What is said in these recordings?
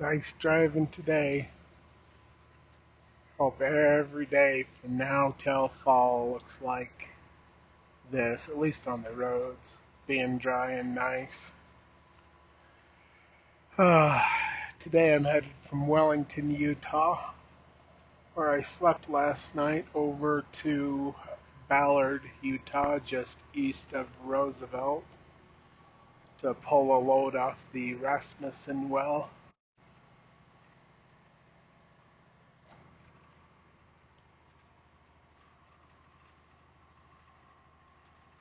Nice driving today. Hope every day from now till fall looks like this, at least on the roads, being dry and nice. Uh, Today I'm headed from Wellington, Utah, where I slept last night, over to Ballard, Utah, just east of Roosevelt, to pull a load off the Rasmussen well.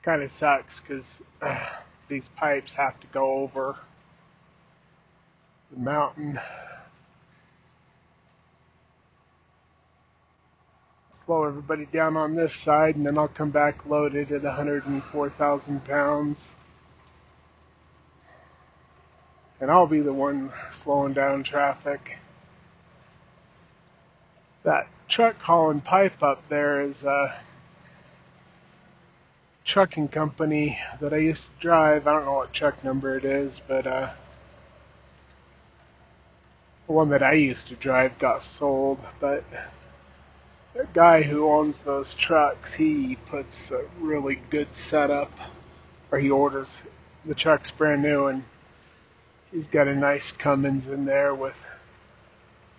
Kind of sucks because these pipes have to go over the mountain. Slow everybody down on this side, and then I'll come back loaded at 104,000 pounds. And I'll be the one slowing down traffic. That truck hauling pipe up there is a trucking company that I used to drive. I don't know what truck number it is, but the one that I used to drive got sold. But the guy who owns those trucks, he puts a really good setup, or he orders the truck's brand new, and he's got a nice Cummins in there with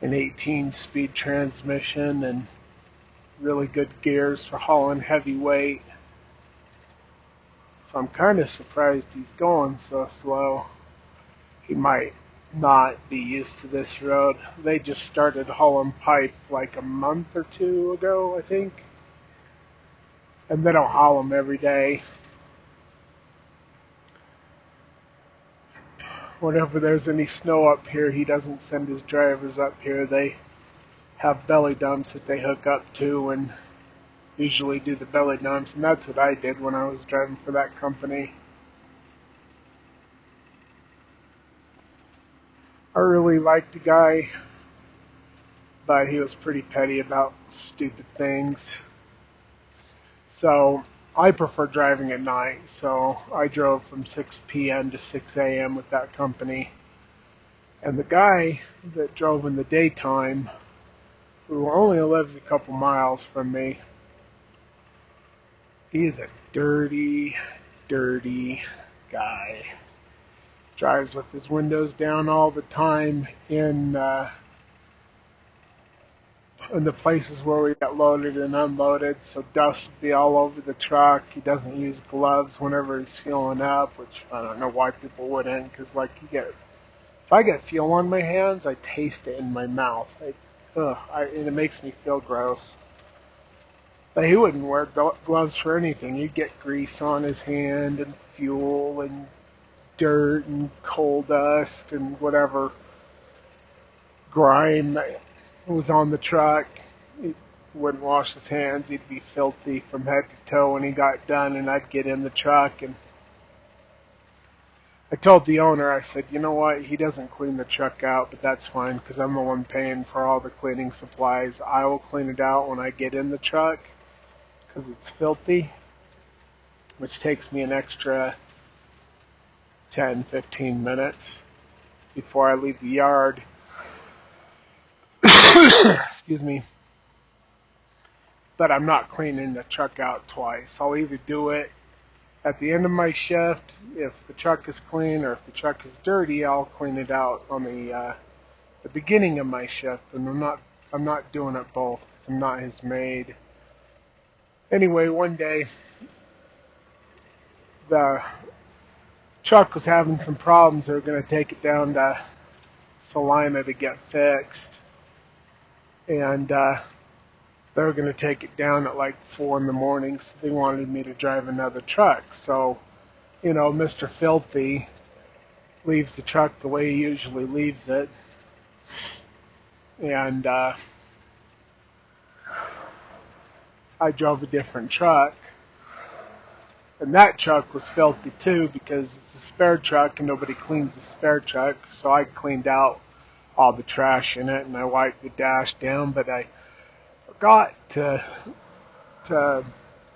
an 18-speed transmission and really good gears for hauling heavy weight. So I'm kind of surprised he's going so slow. He might not be used to this road. They just started hauling pipe like a month or two ago, I think. And they don't haul them every day. Whenever there's any snow up here, he doesn't send his drivers up here. They have belly dumps that they hook up to and usually do the belly dumps. And that's what I did when I was driving for that company. I really liked the guy, but he was pretty petty about stupid things. So I prefer driving at night, so I drove from 6 p.m. to 6 a.m. with that company. And the guy that drove in the daytime, who only lives a couple miles from me, he's a dirty, dirty guy. Drives with his windows down all the time in the places where we get loaded and unloaded, so dust would be all over the truck. He doesn't use gloves whenever he's fueling up, which I don't know why people wouldn't, because if I get fuel on my hands, I taste it in my mouth. And it makes me feel gross. But he wouldn't wear gloves for anything. He'd get grease on his hand and fuel and dirt and coal dust and whatever grime was on the truck. He wouldn't wash his hands. He'd be filthy from head to toe when he got done, and I'd get in the truck, and I told the owner, I said, you know what, he doesn't clean the truck out, but that's fine because I'm the one paying for all the cleaning supplies. I will clean it out when I get in the truck because it's filthy, which takes me an extra 10, 15 minutes before I leave the yard. Excuse me. But I'm not cleaning the truck out twice. I'll either do it at the end of my shift if the truck is clean, or if the truck is dirty, I'll clean it out on the beginning of my shift. And I'm not doing it both because I'm not his maid. Anyway, one day the truck was having some problems. They were going to take it down to Salina to get fixed, and they were going to take it down at like 4 in the morning, so they wanted me to drive another truck. So, Mr. Filthy leaves the truck the way he usually leaves it, and I drove a different truck. And that truck was filthy too because it's a spare truck and nobody cleans the spare truck. So I cleaned out all the trash in it and I wiped the dash down, but I forgot to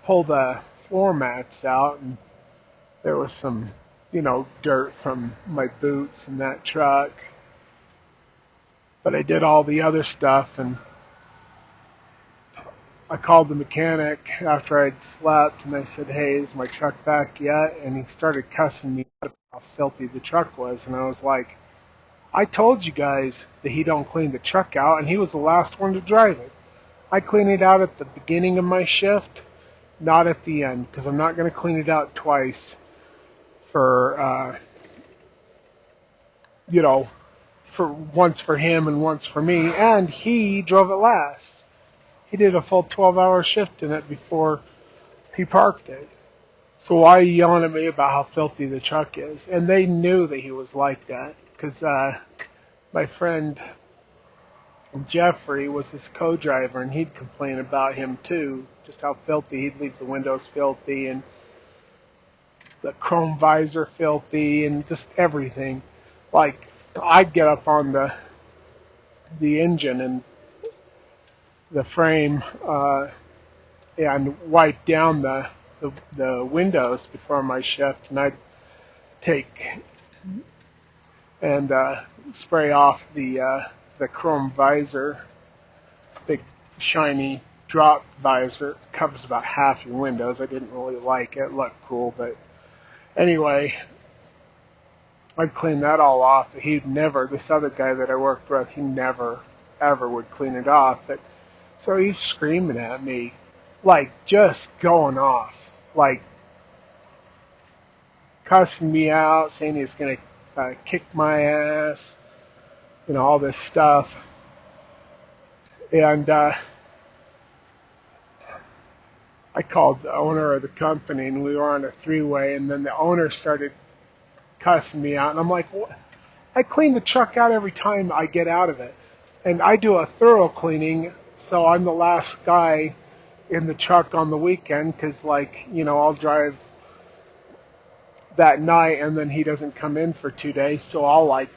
pull the floor mats out, and there was some, dirt from my boots in that truck. But I did all the other stuff, and I called the mechanic after I'd slept, and I said, "Hey, is my truck back yet?" And he started cussing me out about how filthy the truck was, and I was like, "I told you guys that he don't clean the truck out, and he was the last one to drive it. I clean it out at the beginning of my shift, not at the end, because I'm not going to clean it out twice for, you know, for once for him and once for me." And he drove it last. He did a full 12-hour shift in it before he parked it. So why are you yelling at me about how filthy the truck is? And they knew that he was like that, because my friend Jeffrey was his co-driver, and he'd complain about him too, just how filthy. He'd leave the windows filthy and the chrome visor filthy and just everything. Like, I'd get up on the engine and the frame and wipe down the windows before my shift, and I'd take and spray off the chrome visor, big shiny drop visor. It covers about half your windows. I didn't really like it. It looked cool, but anyway, I'd clean that all off. But he'd never, this other guy that I worked with, he never, ever would clean it off. But so he's screaming at me, like just going off, like cussing me out, saying he's going to kick my ass, all this stuff. And I called the owner of the company, and we were on a three-way, and then the owner started cussing me out. And I'm like, what? I clean the truck out every time I get out of it. And I do a thorough cleaning, so I'm the last guy in the truck on the weekend because, I'll drive that night, and then he doesn't come in for 2 days, so I'll,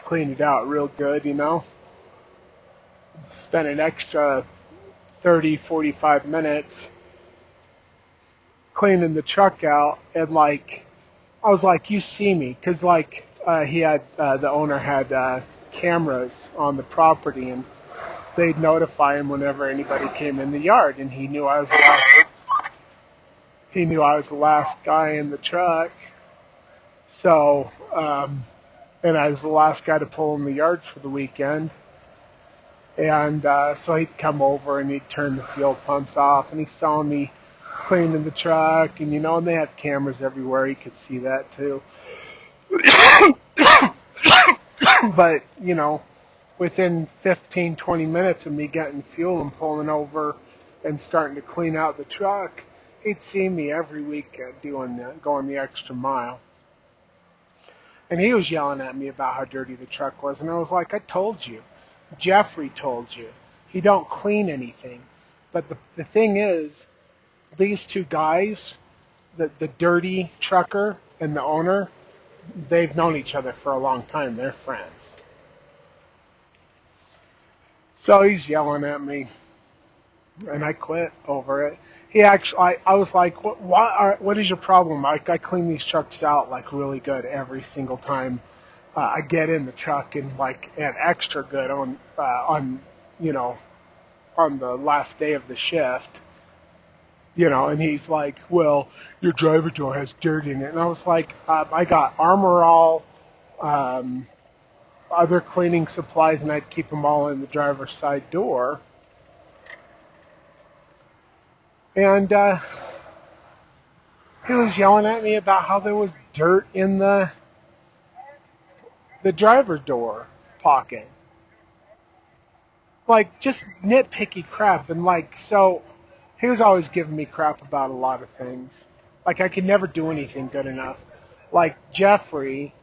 clean it out real good, Spend an extra 30, 45 minutes cleaning the truck out, and, I was like, you see me, because, he had, the owner had cameras on the property, and they'd notify him whenever anybody came in the yard, and he knew I was the last guy in the truck. So, and I was the last guy to pull in the yard for the weekend. And so he'd come over and he'd turn the fuel pumps off, and he saw me cleaning the truck, and and they had cameras everywhere. He could see that too. But, within 15, 20 minutes of me getting fuel and pulling over and starting to clean out the truck, he'd see me every weekend doing that, going the extra mile. And he was yelling at me about how dirty the truck was, and I was like, I told you. Jeffrey told you. He don't clean anything. But the thing is, these two guys, the dirty trucker and the owner, they've known each other for a long time. They're friends. So he's yelling at me, and I quit over it. I was like, what is your problem? I clean these trucks out really good every single time I get in the truck, and extra good on the last day of the shift. And he's like, well, your driver door has dirt in it. And I was like, I got Armor All, other cleaning supplies, and I'd keep them all in the driver's side door. And he was yelling at me about how there was dirt in the driver's door pocket. Just nitpicky crap. And so he was always giving me crap about a lot of things. I could never do anything good enough. Jeffrey,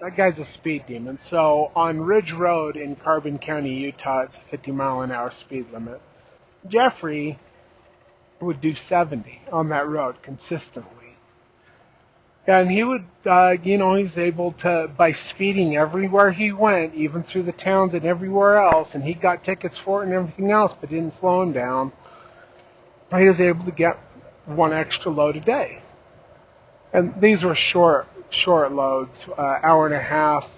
that guy's a speed demon. So on Ridge Road in Carbon County, Utah, it's a 50-mile-an-hour speed limit. Jeffrey would do 70 on that road consistently. And he would, he's able to, by speeding everywhere he went, even through the towns and everywhere else, and he got tickets for it and everything else, but didn't slow him down, he was able to get one extra load a day. And these were short loads, hour and a half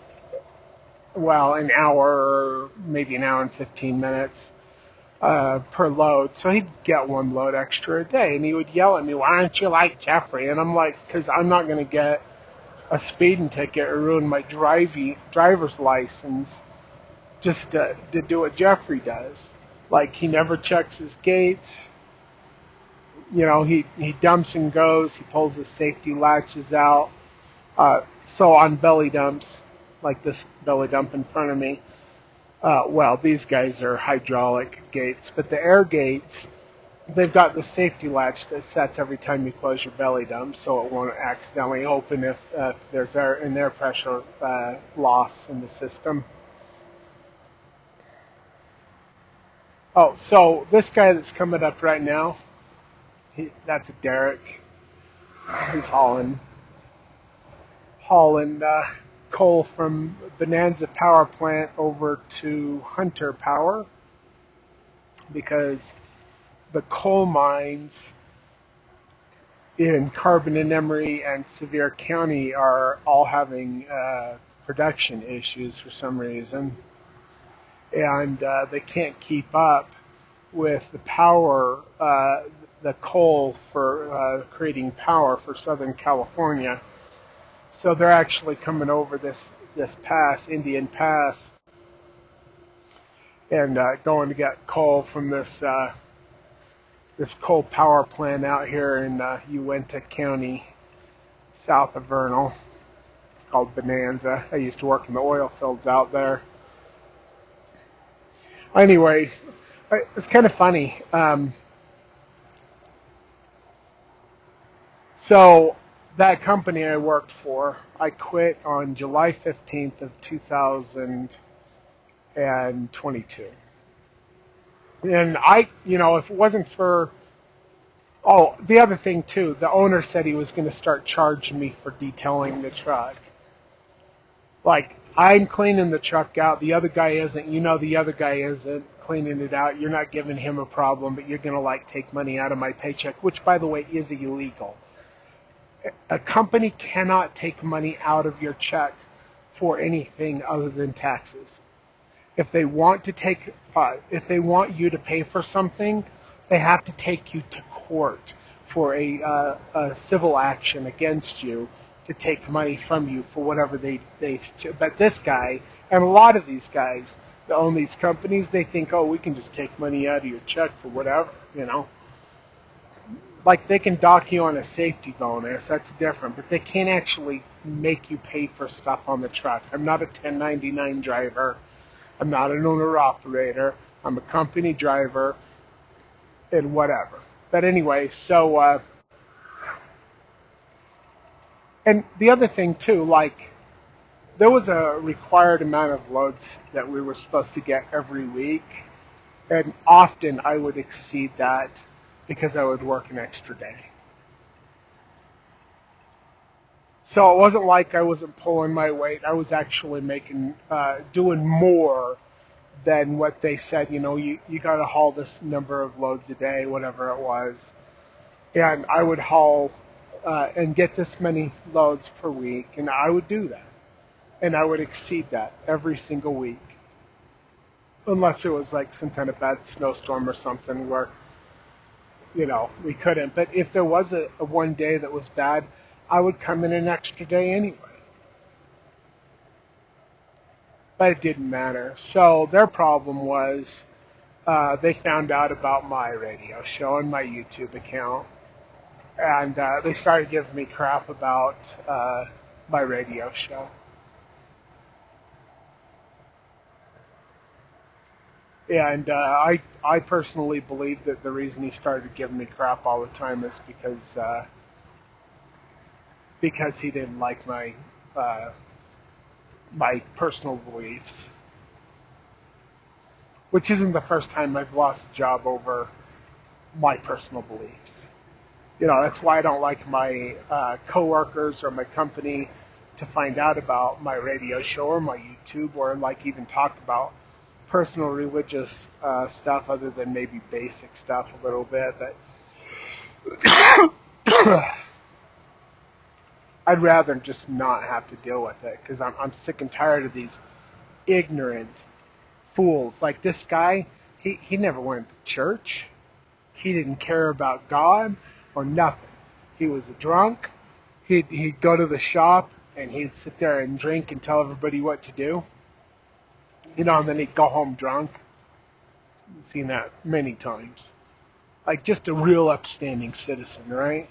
well, an hour, maybe an hour and 15 minutes per load. So he'd get one load extra a day, and he would yell at me, "Why aren't you like Jeffrey?" And I'm like, "Because I'm not going to get a speeding ticket or ruin my driver's license just to do what Jeffrey does. Like, he never checks his gates. You know, he dumps and goes. He pulls his safety latches out. So on belly dumps, like this belly dump in front of me, well, these guys are hydraulic gates, but the air gates, they've got the safety latch that sets every time you close your belly dump, so it won't accidentally open if there's an air pressure loss in the system. Oh, so this guy that's coming up right now, that's Derek. He's hauling coal from Bonanza Power Plant over to Hunter Power because the coal mines in Carbon and Emery and Sevier County are all having production issues for some reason, and they can't keep up with the power, the coal for creating power for Southern California. So they're actually coming over this pass, Indian Pass, and going to get coal from this coal power plant out here in Uintah County, south of Vernal. It's called Bonanza. I used to work in the oil fields out there. Anyway, it's kind of funny. So that company I worked for, I quit on July 15th of 2022. And if it wasn't for, the other thing too, the owner said he was going to start charging me for detailing the truck. Like, I'm cleaning the truck out, the other guy isn't, the other guy isn't cleaning it out, you're not giving him a problem, but you're going to take money out of my paycheck, which by the way is illegal. A company cannot take money out of your check for anything other than taxes. If they want you to pay for something, they have to take you to court for a civil action against you to take money from you for whatever they. But this guy and a lot of these guys that own these companies, they think, we can just take money out of your check for whatever, Like, they can dock you on a safety bonus, that's different, but they can't actually make you pay for stuff on the truck. I'm not a 1099 driver. I'm not an owner-operator. I'm a company driver and whatever. But anyway, so, and the other thing too, there was a required amount of loads that we were supposed to get every week, and often I would exceed that because I would work an extra day. So it wasn't like I wasn't pulling my weight. I was actually doing more than what they said. You got to haul this number of loads a day, whatever it was. And I would haul and get this many loads per week, and I would do that. And I would exceed that every single week. Unless it was like some kind of bad snowstorm or something where we couldn't. But if there was a one day that was bad, I would come in an extra day anyway. But it didn't matter. So their problem was they found out about my radio show and my YouTube account. And they started giving me crap about my radio show. And I personally believe that the reason he started giving me crap all the time is because he didn't like my personal beliefs. Which isn't the first time I've lost a job over my personal beliefs. That's why I don't like my coworkers or my company to find out about my radio show or my YouTube or even talk about personal religious stuff other than maybe basic stuff a little bit. But I'd rather just not have to deal with it because I'm sick and tired of these ignorant fools. Like this guy, he never went to church. He didn't care about God or nothing. He was a drunk. He'd go to the shop and he'd sit there and drink and tell everybody what to do. And then he'd go home drunk. I've seen that many times. Like just a real upstanding citizen, right?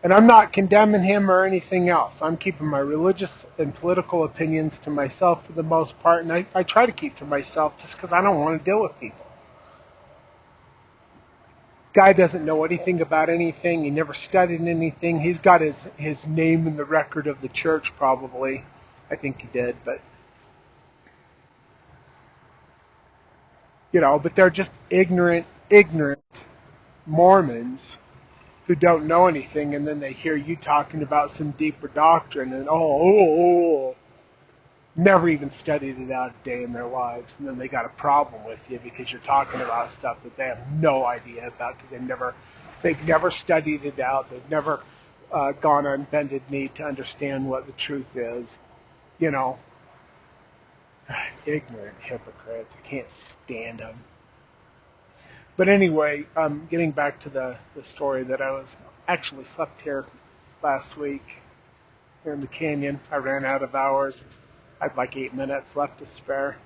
And I'm not condemning him or anything else. I'm keeping my religious and political opinions to myself for the most part, and I try to keep to myself just because I don't want to deal with people. Guy doesn't know anything about anything. He never studied anything. He's got his name in the record of the church, probably. I think he did, but but they're just ignorant Mormons who don't know anything, and then they hear you talking about some deeper doctrine, and never even studied it out a day in their lives, and then they got a problem with you because you're talking about stuff that they have no idea about because they've never studied it out. They've never gone on bended knee to understand what the truth is. Ignorant hypocrites. I can't stand them. But anyway, getting back to the story that I was actually slept here last week here in the canyon. I ran out of hours. I had like 8 minutes left to spare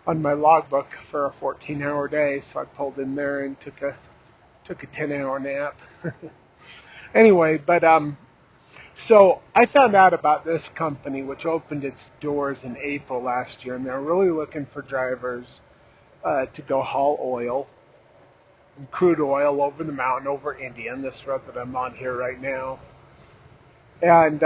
on my logbook for a 14-hour day, so I pulled in there and took a 10-hour nap. Anyway, but so I found out about this company, which opened its doors in April last year, and they're really looking for drivers to go haul oil, and crude oil over the mountain, over Indian, this road that I'm on here right now. And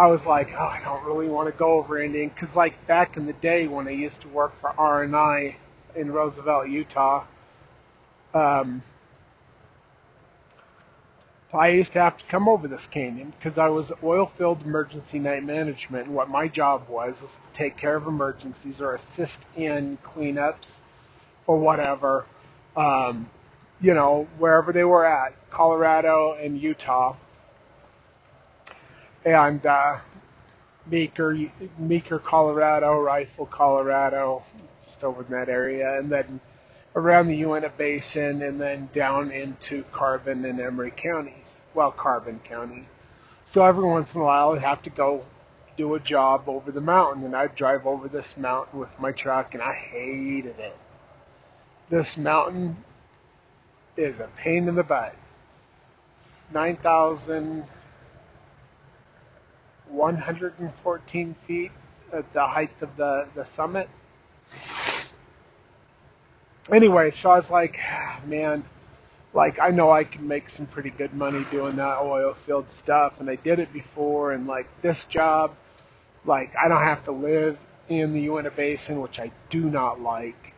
I was like, I don't really want to go over Indian, because like back in the day when I used to work for R&I in Roosevelt, Utah, I used to have to come over this canyon because I was oil field emergency night management, and what my job was to take care of emergencies or assist in cleanups or whatever, wherever they were at, Colorado and Utah, and Meeker, Colorado, Rifle, Colorado, just over in that area, and then around the Uinta Basin, and then down into Carbon and Emery counties. Well, Carbon County. So every once in a while, I'd have to go do a job over the mountain, and I'd drive over this mountain with my truck, and I hated it. This mountain is a pain in the butt. It's 9,114 feet at the height of the summit. Anyway, so I was like, man, like I know I can make some pretty good money doing that oil field stuff, and I did it before, and like this job, like I don't have to live in the Uinta Basin, which I do not like.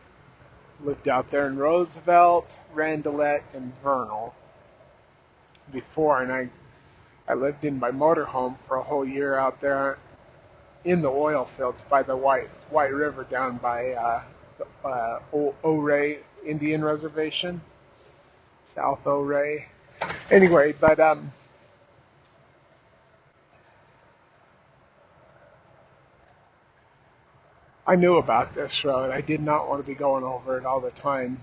Lived out there in Roosevelt, Randelette, and Vernal before, and I lived in my motorhome for a whole year out there in the oil fields by the White River down by Ouray Indian Reservation, South Ouray. Anyway, but I knew about this road. I did not want to be going over it all the time.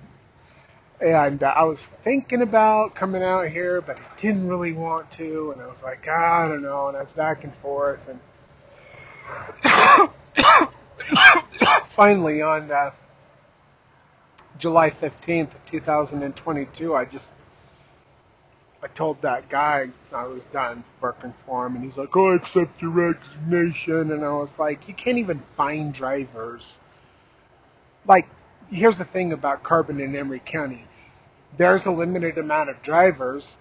And I was thinking about coming out here, but I didn't really want to. And I was like, I don't know. And I was back and forth. And finally, on July 15th, 2022, I told that guy I was done working for him, and he's like, I accept your resignation. And I was like, you can't even find drivers. Like, here's the thing about Carbon and Emery County. There's a limited amount of drivers,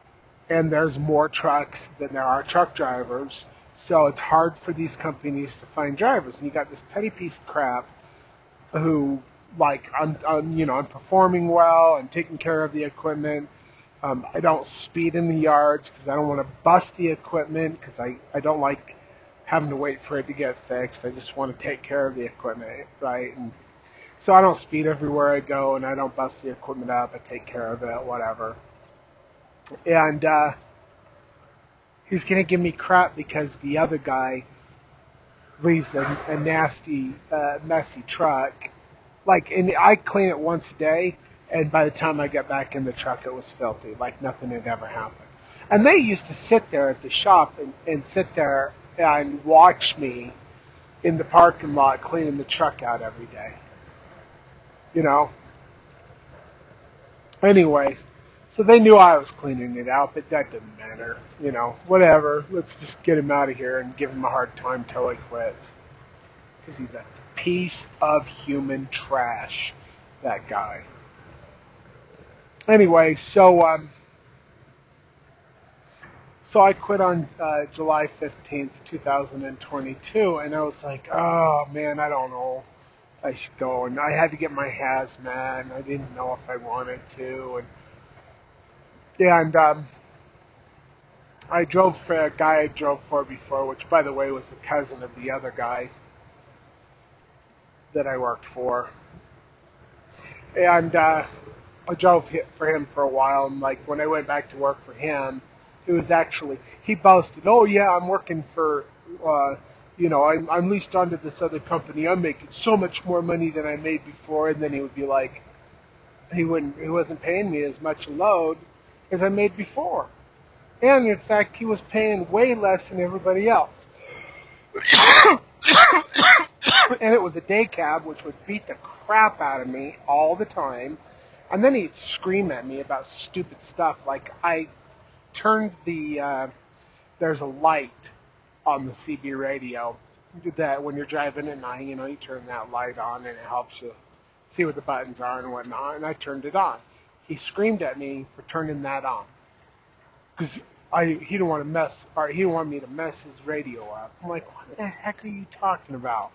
and there's more trucks than there are truck drivers. So it's hard for these companies to find drivers. And you got this petty piece of crap who, like, I'm performing well and taking care of the equipment. I don't speed in the yards because I don't want to bust the equipment because I don't like having to wait for it to get fixed. I just want to take care of the equipment, right? And so I don't speed everywhere I go, and I don't bust the equipment up. I take care of it, whatever. And he's going to give me crap because the other guy leaves a nasty, messy truck. Like, and I clean it once a day, and by the time I got back in the truck, it was filthy, like nothing had ever happened. And they used to sit there at the shop and sit there and watch me in the parking lot cleaning the truck out every day. You know? Anyway, so they knew I was cleaning it out, but that didn't matter. You know, whatever. Let's just get him out of here and give him a hard time till he quits. Because he's a piece of human trash, that guy. Anyway, so I quit on July 15th, 2022, and I was like, oh man, I don't know if I should go. And I had to get my hazmat, and I didn't know if I wanted to. And I drove for a guy I drove for before, which by the way was the cousin of the other guy that I worked for. And I drove for him for a while, and like when I went back to work for him, it was actually, he boasted, oh yeah, I'm working for, I'm leased onto this other company. I'm making so much more money than I made before. And then he would be like, he wasn't paying me as much a load as I made before. And in fact, he was paying way less than everybody else. And it was a day cab, which would beat the crap out of me all the time. And then he'd scream at me about stupid stuff. Like I turned there's a light on the CB radio that when you're driving at night, you turn that light on and it helps you see what the buttons are and whatnot. And I turned it on. He screamed at me for turning that on because he didn't want to he didn't want me to mess his radio up. I'm like, what the heck are you talking about?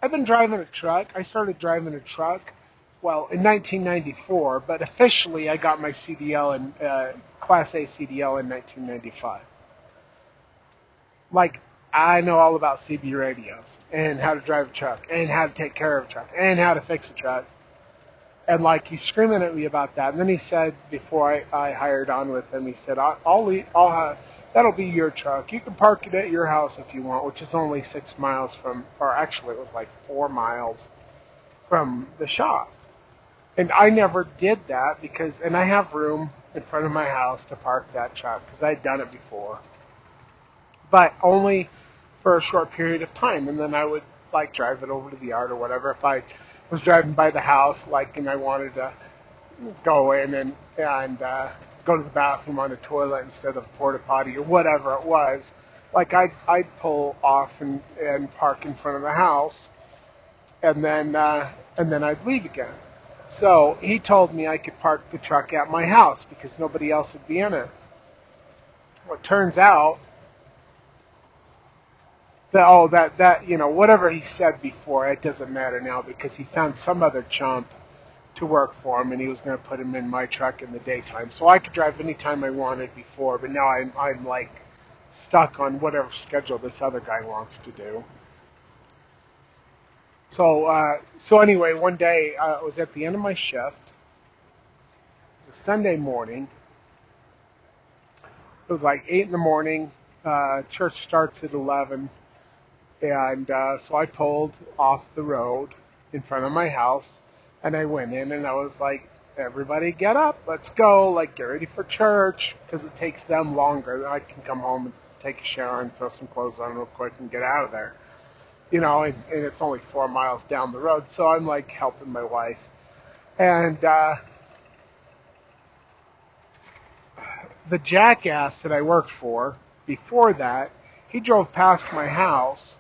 I've been driving a truck. I started driving a truck, well, in 1994, but officially I got my CDL in Class A CDL in 1995. Like, I know all about CB radios and how to drive a truck and how to take care of a truck and how to fix a truck. And like he's screaming at me about that. And then he said, before I hired on with him, he said, that'll be your truck. You can park it at your house if you want, which is only 6 miles from, or actually it was like 4 miles from the shop. And I never did that and I have room in front of my house to park that truck because I'd done it before. But only for a short period of time. And then I would like drive it over to the yard or whatever. If I was driving by the house, and I wanted to go in and go to the bathroom on a toilet instead of a porta potty or whatever it was, like I'd pull off and park in front of the house, and then I'd leave again. So he told me I could park the truck at my house because nobody else would be in it. Well, it turns out that whatever he said before, it doesn't matter now because he found some other chump to work for him and he was going to put him in my truck in the daytime. So I could drive anytime I wanted before, but now I'm like stuck on whatever schedule this other guy wants to do. So anyway, one day I was at the end of my shift. It was a Sunday morning. It was like 8 in the morning. Church starts at 11. And so I pulled off the road in front of my house, and I went in, and I was like, everybody get up, let's go, like, get ready for church, because it takes them longer. I can come home and take a shower and throw some clothes on real quick and get out of there. And it's only 4 miles down the road, so I'm, like, helping my wife. And the jackass that I worked for before that, he drove past my house,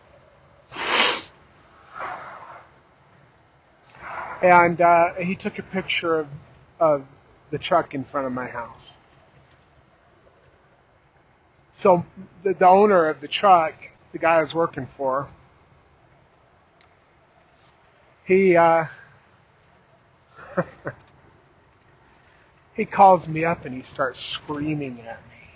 and he took a picture of the truck in front of my house. So the owner of the truck, the guy I was working for, he he calls me up and he starts screaming at me.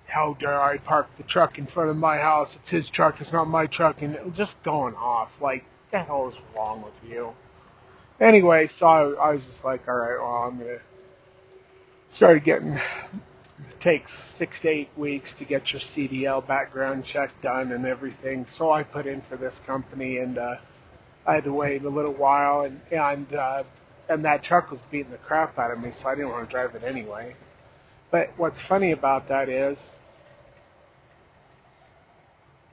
How dare I park the truck in front of my house? It's his truck, it's not my truck. And it was just going off. Like, what the hell is wrong with you? Anyway, so I was just like, all right, well, I'm going to start getting takes 6 to 8 weeks to get your CDL background check done and everything. So I put in for this company, and I had to wait a little while, and that truck was beating the crap out of me, so I didn't want to drive it anyway. But what's funny about that is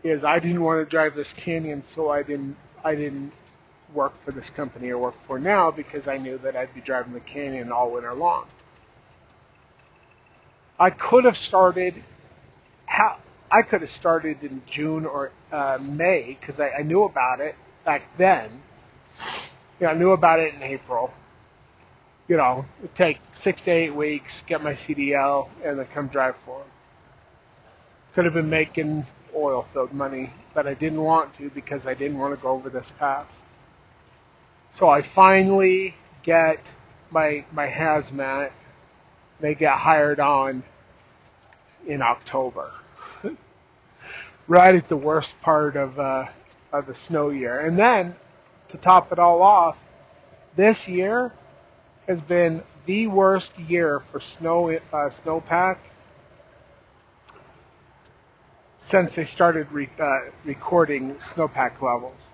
I didn't want to drive this Canyon, so I didn't work for this company I work for now, because I knew that I'd be driving the Canyon all winter long. I could have started in June or May, because I knew about it back then. I knew about it in April. It'd take 6 to 8 weeks, get my CDL, and then come drive for them. Could have been making oil-filled money, but I didn't want to, because I didn't want to go over this pass. So I finally get my hazmat. They get hired on in October, right at the worst part of the snow year. And then, to top it all off, this year has been the worst year for snowpack since they started recording snowpack levels.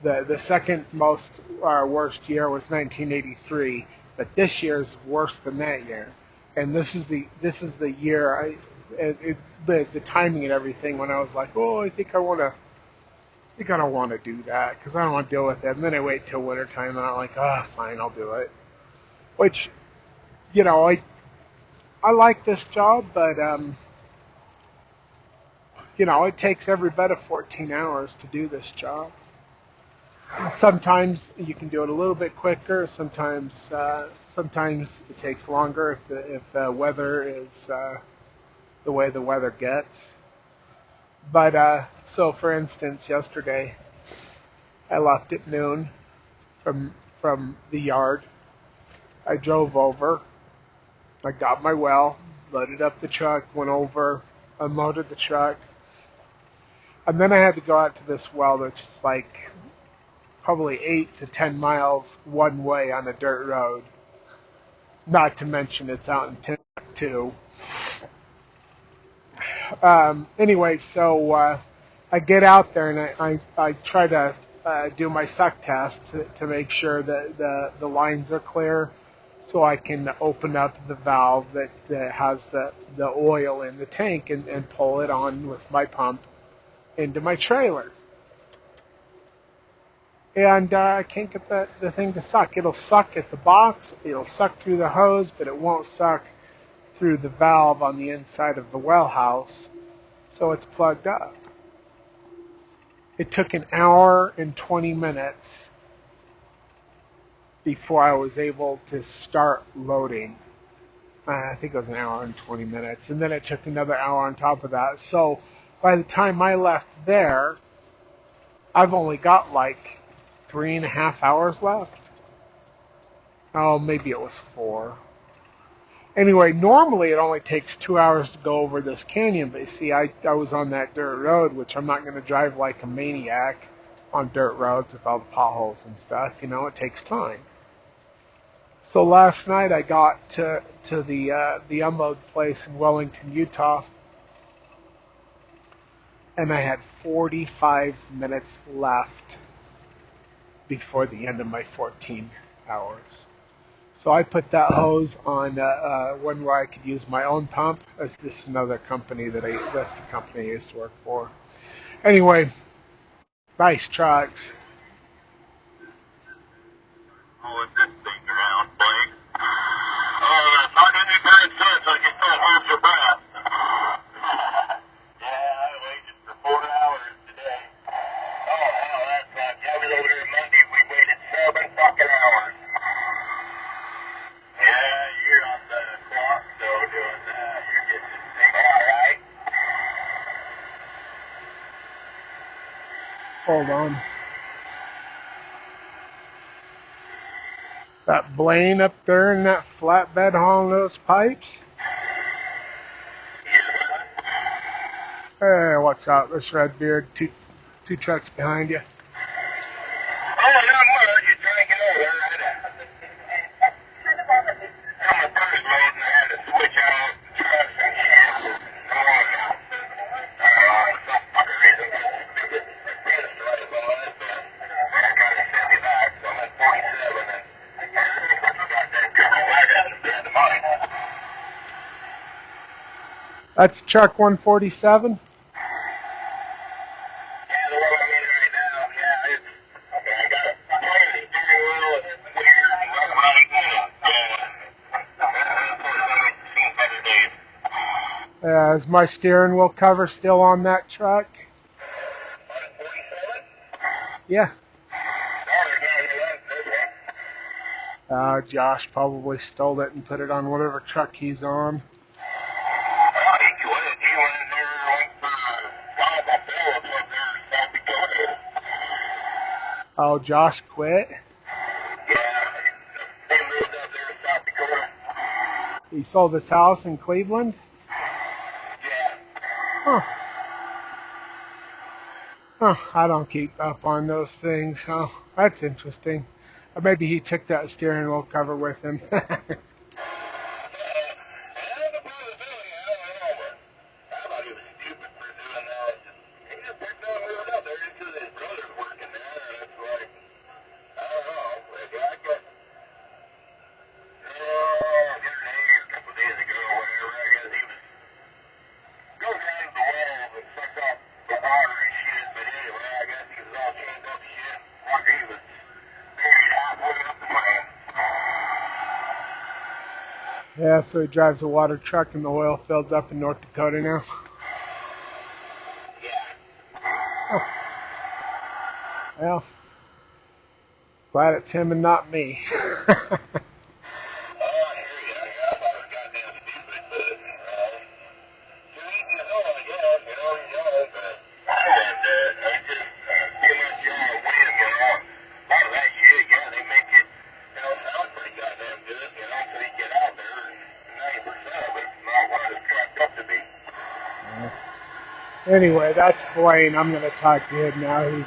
The second most worst year was 1983, but this year is worse than that year. And this is the year the timing and everything, when I was like, oh, I think I don't want to do that, because I don't want to deal with it. And then I wait till wintertime, and I'm like, fine, I'll do it. Which, I like this job, but it takes every bit of 14 hours to do this job. Sometimes you can do it a little bit quicker. Sometimes it takes longer if the weather is the way the weather gets. But so, for instance, yesterday I left at noon from the yard. I drove over. I got my well, loaded up the truck, went over, unloaded the truck, and then I had to go out to this well that's just like probably 8 to 10 miles one way on a dirt road. Not to mention it's out in Timbuktu. Anyway, so I get out there, and I try to do my suck test to make sure that the lines are clear, so I can open up the valve that has the oil in the tank and pull it on with my pump into my trailer. And I can't get the thing to suck. It'll suck at the box, it'll suck through the hose, but it won't suck through the valve on the inside of the well house, so it's plugged up. It took an hour and 20 minutes before I was able to start loading. I think it was an hour and 20 minutes, and then it took another hour on top of that. So by the time I left there, I've only got like 3.5 hours left. Oh, maybe it was 4. Anyway, normally it only takes 2 hours to go over this canyon, but you see, I was on that dirt road, which I'm not going to drive like a maniac on dirt roads with all the potholes and stuff. It takes time. So last night I got to the unload place in Wellington, Utah, and I had 45 minutes left before the end of my 14 hours. So I put that hose on one where I could use my own pump. This is another company that's the company I used to work for. Anyway, nice trucks. Oh, is this thing around, Blake? Oh, it's not any good sense. I just don't hold your breath. Yeah, I waited for 4 hours today. Oh, hell, that sucks. I was over there Monday. We waited 7 fucking hours. Yeah, you're on the clock, so doing that. You're getting this thing all right. Hold on. That Blaine up there in that flatbed hauling those pipes. Hey, what's up? This Redbeard, two trucks behind you. Oh, not much. You're trying to get over there, right? I'm a first load, and I had to switch out trucks and That's truck 147. Yeah, the one I'm in right now. Yeah, it's okay. I got a plane the steering wheel. It's weird and right, I've seen better days. Is my steering wheel cover still on that truck? 147? Yeah. No, there's not even that. There's one. Josh probably stole it and put it on whatever truck he's on. Oh, he quit. He went in there and went for Alpha Phillips up there in South Dakota. Oh, Josh quit? Yeah, they moved up there in South Dakota. He sold his house in Cleveland? Yeah. Huh. Oh, I don't keep up on those things. Oh, that's interesting. Or maybe he took that steering wheel cover with him. That's a possibility. I don't know, but I thought he was stupid for doing that. He just picked up and moved up there just because his brother's working there, and it's like, I don't know. But yeah, I guess, the other day or a couple of days ago or whatever, I guess he was goes around the wells and sucks out the water and shit. But anyway, I guess he was all chained up shit. Like he was buried halfway up the frame. Yeah, so he drives a water truck in the oil fields up in North Dakota now. Yeah. Oh, well, glad it's him and not me. Oh, I hear you. I thought it was goddamn stupid, but, to each his own, I guess, but I want that. It's just too much, wind, A lot of that shit, yeah, they make it, sound pretty goddamn good, until you get out there, and 90% of it's not what it's cracked up to be. Anyway, that's Blaine. I'm going to talk to him now. He's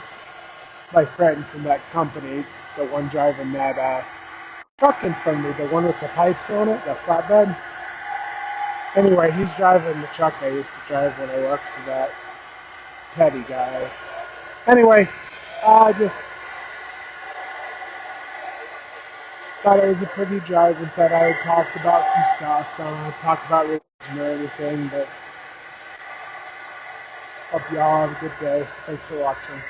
my friend from that company, the one driving that truck in front of me, the one with the pipes on it, the flatbed. Anyway, he's driving the truck I used to drive when I worked for that Teddy guy. Anyway, I just thought it was a pretty drive and thought I would talk about some stuff. Talk about religion or everything, but hope y'all have a good day. Thanks for watching.